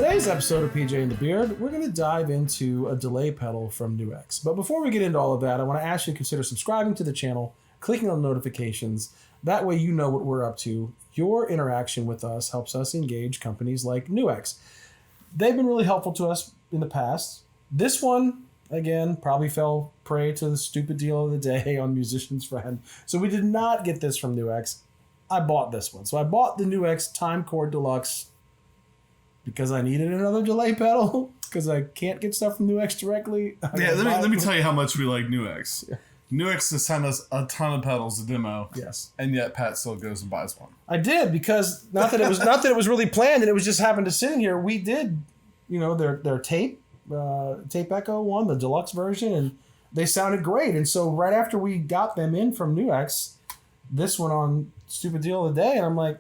today's episode of PJ and the Beard, we're going to dive into a delay pedal from NUX. But before we get into all of that, I want to ask you to consider subscribing to the channel, clicking on notifications. That way you know what we're up to. Your interaction with us helps us engage companies like NUX. They've been really helpful to us in the past. This one, again, probably fell prey to the stupid deal of the day on Musician's Friend. So we did not get this from NUX. I bought this one. So I bought the NUX Core Deluxe because I needed another delay pedal because I can't get stuff from NUX directly. Let me tell you how much we like NUX. Yeah. NUX has sent us a ton of pedals to demo. Yes. And yet Pat still goes and buys one. I did because not that it was really planned and it was just happened to sit in here. We did, their tape Echo one, the deluxe version, and they sounded great. And so right after we got them in from NUX, this went on Stupid Deal of the Day, and I'm like,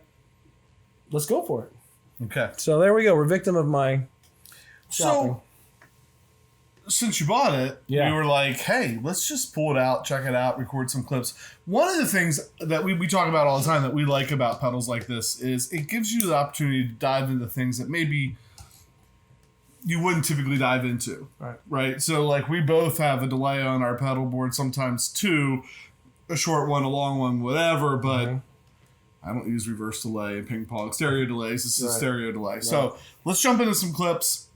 let's go for it. Okay. So there we go. We're victim of my shopping. So, since you bought it, we were like, hey, let's just pull it out, check it out, record some clips. One of the things that we talk about all the time that we like about pedals like this is it gives you the opportunity to dive into things that maybe you wouldn't typically dive into. Right? So, like, we both have a delay on our pedal board, sometimes two, a short one, a long one, whatever, but I don't use reverse delay and ping pong stereo delays. This is a stereo delay. Right. So let's jump into some clips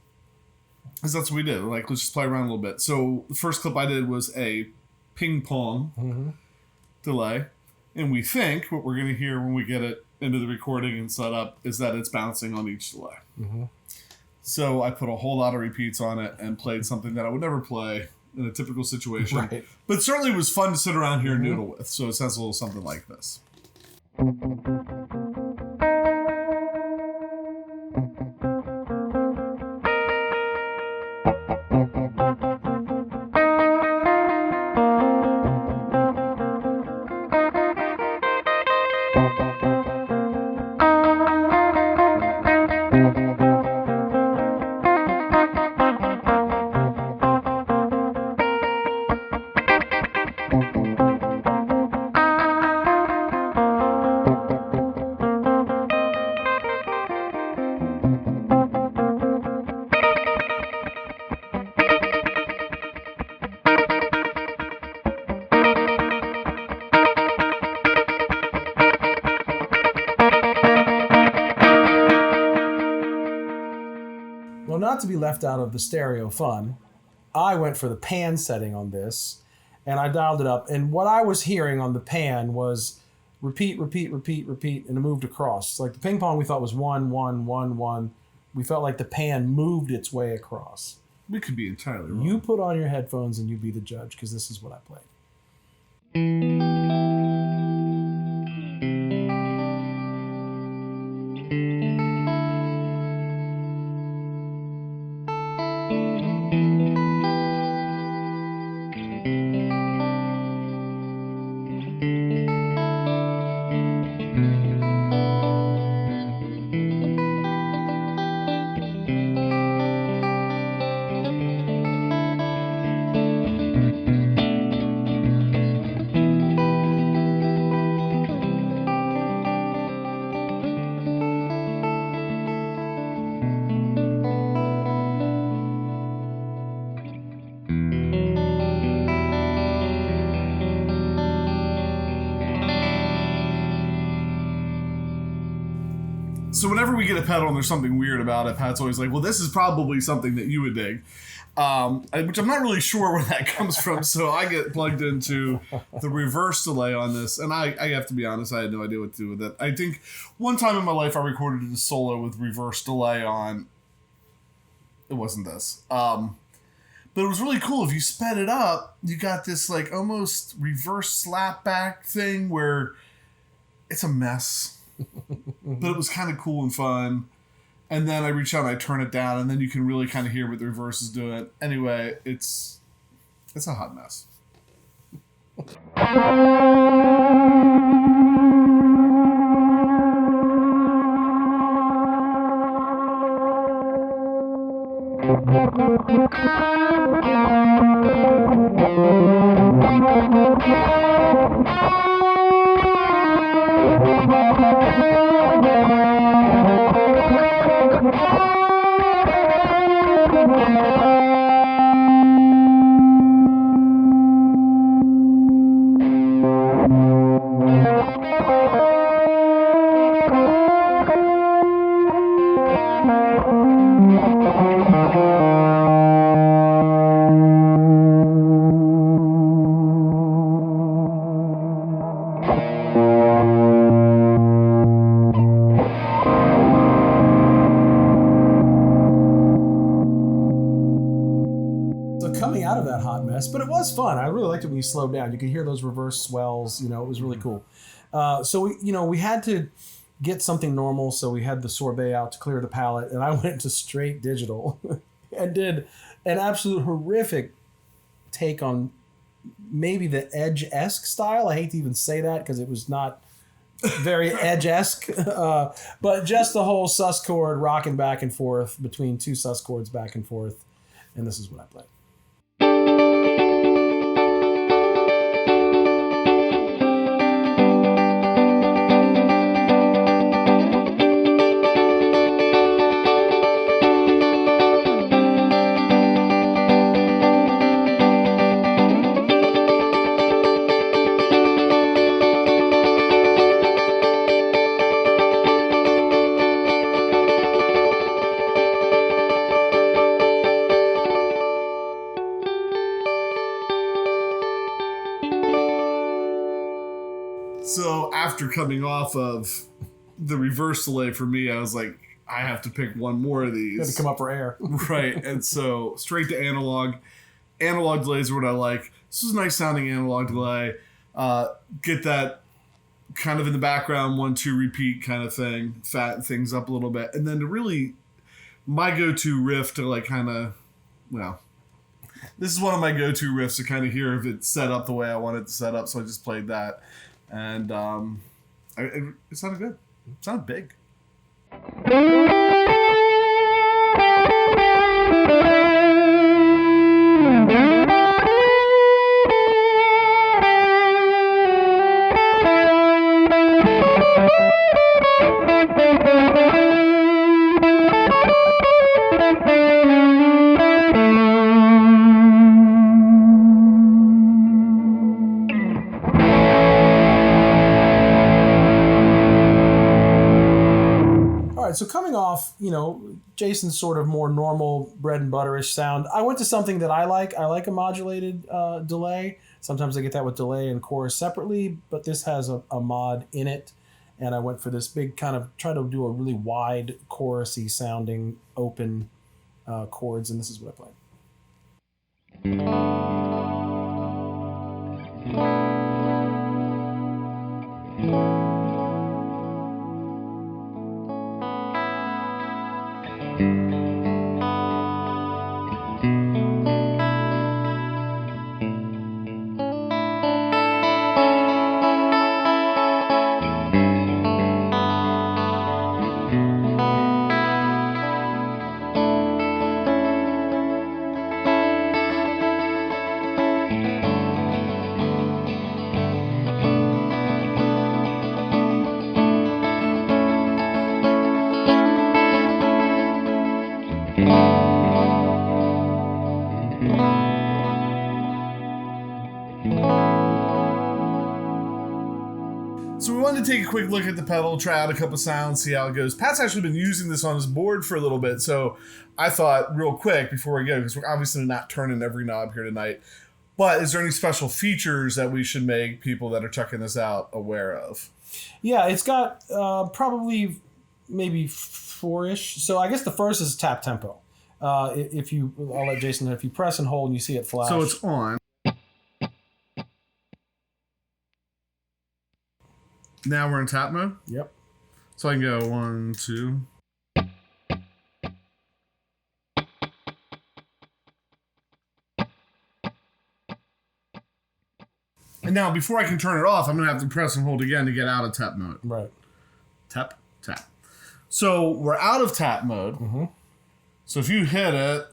because that's what we did. Like, let's just play around a little bit. So the first clip I did was a ping pong delay. And we think what we're going to hear when we get it into the recording and set up is that it's bouncing on each delay. So I put a whole lot of repeats on it and played something that I would never play in a typical situation. Right. But certainly was fun to sit around here and noodle with. So it sounds a little something like this. Well, not to be left out of the stereo fun, I went for the pan setting on this, and I dialed it up. And what I was hearing on the pan was repeat, repeat, repeat, repeat, and it moved across. It's like the ping pong we thought was 1, 1, 1, 1. We felt like the pan moved its way across. We could be entirely wrong. You put on your headphones and you be the judge, because this is what I played. So whenever we get a pedal and there's something weird about it, Pat's always like, well, this is probably something that you would dig. Which I'm not really sure where that comes from. So I get plugged into the reverse delay on this. And I have to be honest, I had no idea what to do with it. I think one time in my life I recorded a solo with reverse delay on. It wasn't this. But it was really cool. If you sped it up, you got this like almost reverse slap back thing where it's a mess. But it was kind of cool and fun. And then I reach out and I turn it down, and then you can really kind of hear what the reverse is doing. Anyway, it's a hot mess. fun. I really liked it when you slowed down. You could hear those reverse swells. You know, it was really cool. So we had to get something normal. So we had the sorbet out to clear the palette, and I went to straight digital and did an absolute horrific take on maybe the Edge-esque style. I hate to even say that because it was not very Edge-esque, but just the whole sus chord rocking back and forth between two sus chords back and forth, and this is what I played. So after coming off of the reverse delay for me, I was like, I have to pick one more of these. You had to come up for air. Right. And so straight to analog. Analog delays are what I like. This is a nice sounding analog delay. Get that kind of in the background, 1-2 repeat kind of thing, fatten things up a little bit. And then to really, my go-to riff to like kind of, well, this is one of my go-to riffs to kind of hear if it's set up the way I want it to set up. So I just played that. And it sounded good. It sounded big. So coming off, Jason's sort of more normal bread and butterish sound, I went to something that I like. I like a modulated delay. Sometimes I get that with delay and chorus separately, but this has a mod in it. And I went for this big kind of, try to do a really wide chorusy sounding open chords, and this is what I played. So we wanted to take a quick look at the pedal, try out a couple sounds, see how it goes. Pat's actually been using this on his board for a little bit, so I thought real quick before we go, because we're obviously not turning every knob here tonight, but is there any special features that we should make people that are checking this out aware of? Yeah, it's got probably maybe 4-ish. So I guess the first is tap tempo. I'll let Jason know, if you press and hold and you see it flash. So it's on. Now we're in tap mode? Yep. So I can go 1, 2. And now before I can turn it off, I'm going to have to press and hold again to get out of tap mode. Right. Tap, tap. So we're out of tap mode. Mm-hmm. So if you hit it...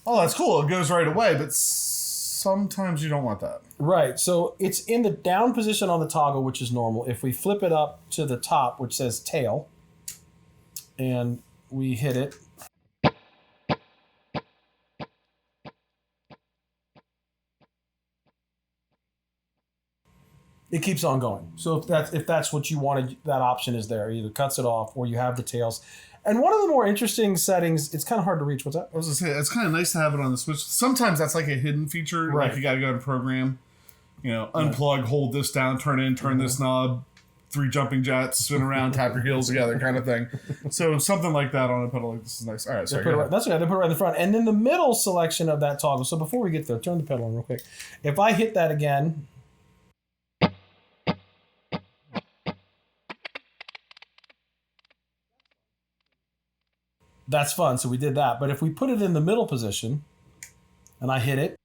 Oh, that's cool. It goes right away, but sometimes you don't want that. Right. So it's in the down position on the toggle, which is normal. If we flip it up to the top, which says tail, and we hit it, it keeps on going. So if that's what you wanted, that option is there. It either cuts it off or you have the tails. And one of the more interesting settings, it's kind of hard to reach. What's that? I was going to say, it's kind of nice to have it on the Switch. Sometimes that's like a hidden feature. Right. Like you got to go to program, unplug, hold this down, turn this knob, 3 jumping jacks, spin around, tap your heels together kind of thing. So something like that on a pedal like this is nice. All right, sorry. That's okay. They put it right in the front. And then the middle selection of that toggle. So before we get there, turn the pedal on real quick. If I hit that again, that's fun. So we did that. But if we put it in the middle position and I hit it,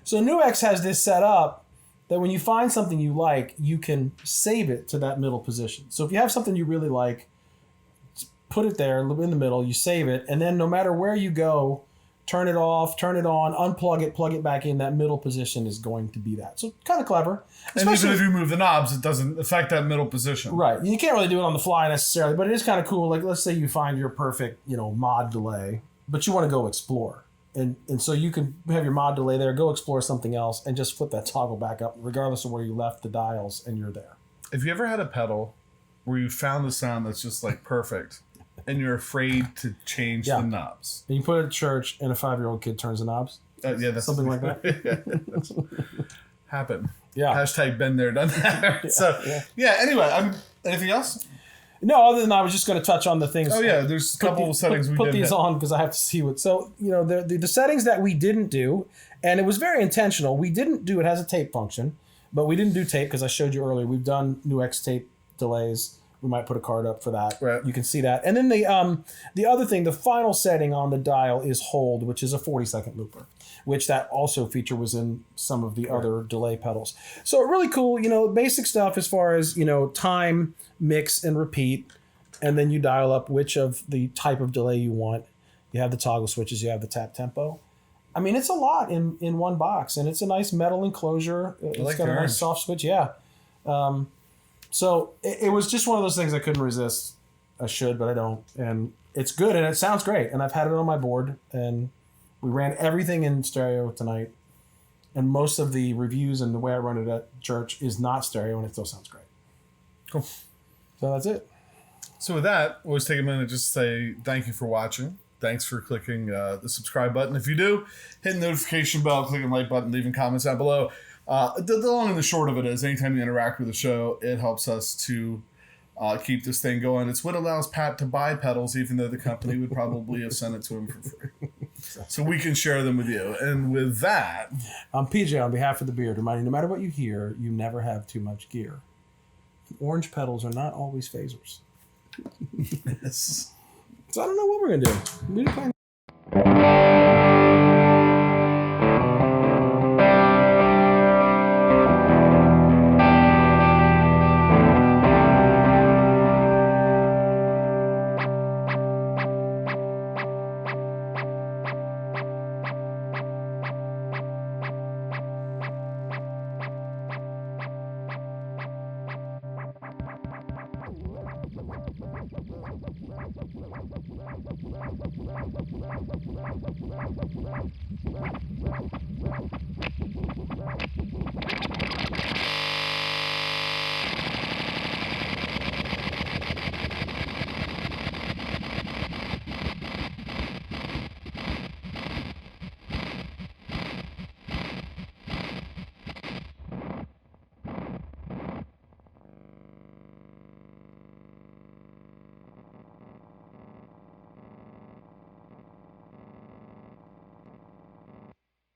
so NUX has this set up that when you find something you like, you can save it to that middle position. So if you have something you really like, put it there in the middle, you save it, and then no matter where you go, turn it off, turn it on, unplug it, plug it back in, that middle position is going to be that. So kind of clever. And even if you move the knobs, it doesn't affect that middle position. Right. You can't really do it on the fly necessarily, but it is kind of cool. Like let's say you find your perfect, mod delay, but you want to go explore. And so you can have your mod delay there, go explore something else, and just flip that toggle back up, regardless of where you left the dials, and you're there. Have you ever had a pedal where you found the sound that's just like perfect, and you're afraid to change the knobs? And you put it at church, and a 5-year-old kid turns the knobs? Yeah, that's something like that. Happen. Yeah. Hashtag been there, done that. So, anyway, anything else? No, other than I was just going to touch on the things. Oh yeah, there's a couple of settings we put these on because I have to see what. So the settings that we didn't do, and it was very intentional. We didn't do. It has a tape function, but we didn't do tape because I showed you earlier. We've done NUX tape delays. We might put a card up for that. Right. You can see that. And then the other thing, the final setting on the dial is hold, which is a 40-second looper, which that also feature was in some of the other delay pedals. So really cool, basic stuff as far as, time, mix, and repeat. And then you dial up which of the type of delay you want. You have the toggle switches, you have the tap tempo. I mean, it's a lot in one box, and it's a nice metal enclosure. It's got a nice soft switch, yeah. So it was just one of those things I couldn't resist. I should, but I don't. And it's good, and it sounds great. And I've had it on my board, and we ran everything in stereo tonight. And most of the reviews and the way I run it at church is not stereo, and it still sounds great. Cool. So that's it. So with that, always take a minute just to say thank you for watching. Thanks for clicking the subscribe button. If you do, hit the notification bell, click the like button, leaving comments down below. The long and the short of it is anytime you interact with the show, it helps us to keep this thing going. It's what allows Pat to buy pedals, even though the company would probably have sent it to him for free. So we can share them with you. And with that, I'm PJ on behalf of the Beard, reminding you, no matter what you hear, you never have too much gear. Orange pedals are not always phasers. Yes. So I don't know what we're going to do. We're playing.